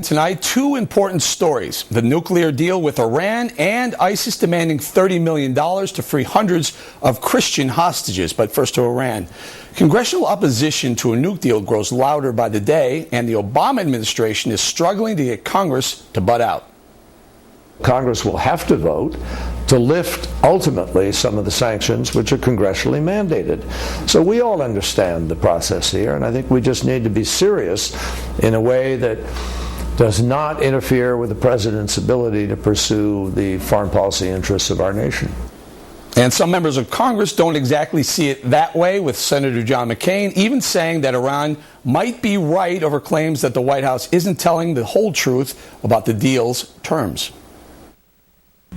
Tonight, two important stories: the nuclear deal with Iran and ISIS demanding $30 million to free hundreds of Christian hostages. But first to Iran. Congressional opposition to a nuke deal grows louder by the day, and the Obama administration is struggling to get Congress to butt out. Congress will have to vote to lift, ultimately, some of the sanctions which are congressionally mandated. So we all understand the process here, and I think we just need to be serious in a way that does not interfere with the president's ability to pursue the foreign policy interests of our nation. And some members of Congress don't exactly see it that way, with Senator John McCain even saying that Iran might be right over claims that the White House isn't telling the whole truth about the deal's terms.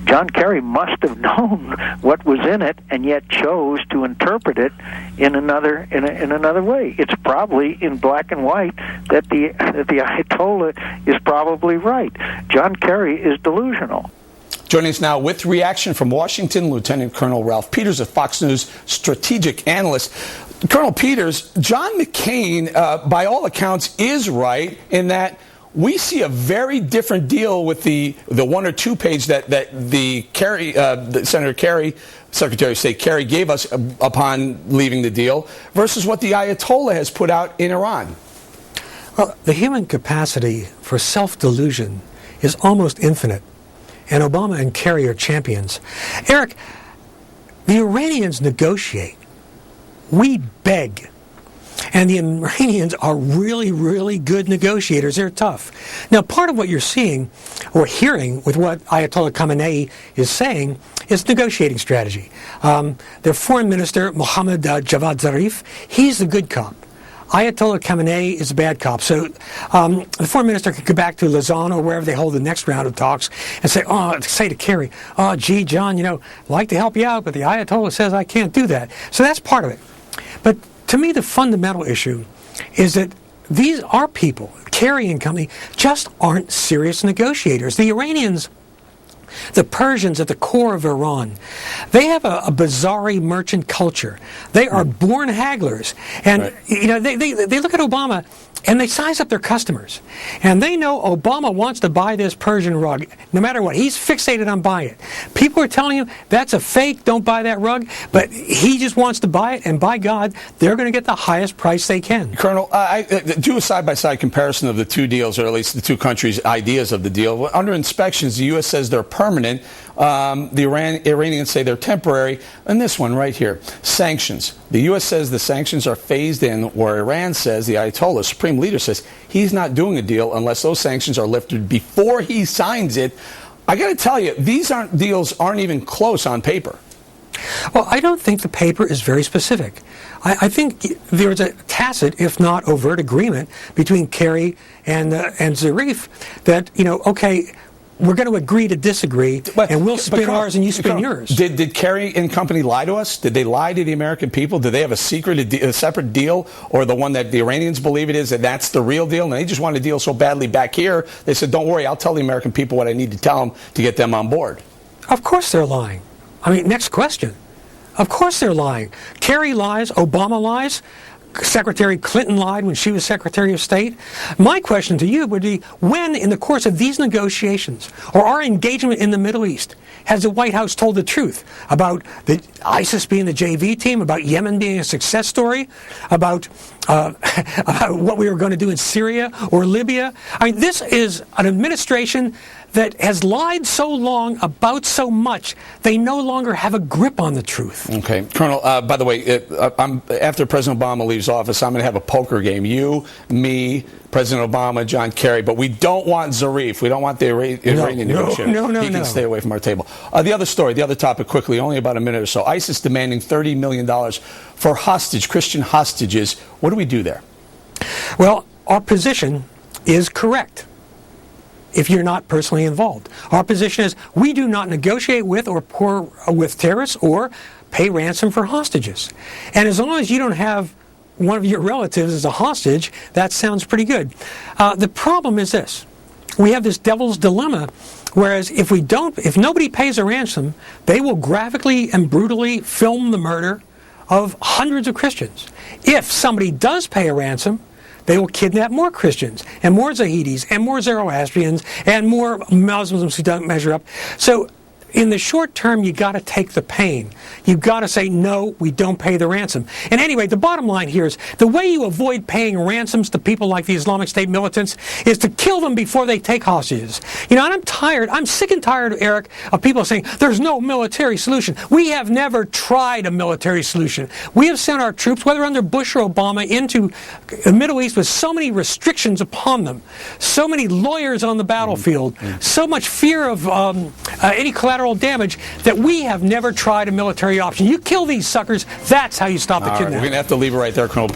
John Kerry must have known what was in it, and yet chose to interpret it in another way. It's probably in black and white that the Ayatollah is probably right. John Kerry is delusional. Joining us now with reaction from Washington, Lieutenant Colonel Ralph Peters, a Fox News strategic analyst. Colonel Peters, John McCain, by all accounts, is right in that we see a very different deal with the one or two page that Senator Kerry, Secretary of State Kerry, gave us upon leaving the deal versus what the Ayatollah has put out in Iran. Well, the human capacity for self-delusion is almost infinite, and Obama and Kerry are champions. Eric, the Iranians negotiate. We beg. And the Iranians are really, really good negotiators. They're tough. Now, part of what you're seeing or hearing with what Ayatollah Khamenei is saying is negotiating strategy. Their foreign minister, Mohammad Javad Zarif, he's the good cop. Ayatollah Khamenei is a bad cop. So the foreign minister can go back to Lausanne or wherever they hold the next round of talks and say to Kerry, gee, John, I'd like to help you out, but the Ayatollah says I can't do that. So that's part of it. But to me, the fundamental issue is that our people, Kerry and company, just aren't serious negotiators. The Iranians, the Persians at the core of Iran, they have a bizarre merchant culture. They are born hagglers. And, right. They look at Obama and they size up their customers. And they know Obama wants to buy this Persian rug, no matter what. He's fixated on buying it. People are telling him, that's a fake, don't buy that rug. But he just wants to buy it, and by God, they're going to get the highest price they can. Colonel, I do a side-by-side comparison of the two deals, or at least the two countries' ideas of the deal. Under inspections, the U.S. says they're permanent. The Iranians say they're temporary. And this one right here, sanctions. The U.S. says the sanctions are phased in, where Iran says, the Ayatollah, Supreme Leader, says he's not doing a deal unless those sanctions are lifted before he signs it. I got to tell you, these deals aren't even close on paper. Well, I don't think the paper is very specific. I think there's a tacit, if not overt, agreement between Kerry and Zarif that, okay, we're going to agree to disagree, and we'll spin ours and you spin yours. Did Kerry and company lie to us? Did they lie to the American people? Did they have a separate deal, or the one that the Iranians believe it is, and that's the real deal? And they just want a deal so badly back here, they said, don't worry, I'll tell the American people what I need to tell them to get them on board. Of course they're lying. Next question. Of course they're lying. Kerry lies, Obama lies, Secretary Clinton lied when she was Secretary of State. My question to you would be, when in the course of these negotiations or our engagement in the Middle East has the White House told the truth about the ISIS being the JV team, about Yemen being a success story, about what we were going to do in Syria or Libya? This is an administration that has lied so long about so much, they no longer have a grip on the truth. Okay. Colonel, by the way, after President Obama leaves office, I'm going to have a poker game. You, me, President Obama, John Kerry, but we don't want Zarif. We don't want the Iranian negotiator. No. He can stay away from our table. The other story, the other topic, quickly, only about a minute or so. ISIS demanding $30 million for Christian hostages. What do we do there? Well, our position is correct. If you're not personally involved, our position is we do not negotiate with or with terrorists or pay ransom for hostages. And as long as you don't have one of your relatives as a hostage, that sounds pretty good. The problem is this: we have this devil's dilemma. Whereas if nobody pays a ransom, they will graphically and brutally film the murder of hundreds of Christians. If somebody does pay a ransom, they will kidnap more Christians, and more Zahidis, and more Zoroastrians, and more Muslims who don't measure up. So in the short term, you got to take the pain. You've got to say, no, we don't pay the ransom. And anyway, the bottom line here is the way you avoid paying ransoms to people like the Islamic State militants is to kill them before they take hostages. And I'm sick and tired, Eric, of people saying there's no military solution. We have never tried a military solution. We have sent our troops, whether under Bush or Obama, into the Middle East with so many restrictions upon them, so many lawyers on the battlefield, so much fear of any collateral damage that we have never tried a military option. You kill these suckers, that's how you stop the kidnapping. We're going to have to leave it right there, Colonel.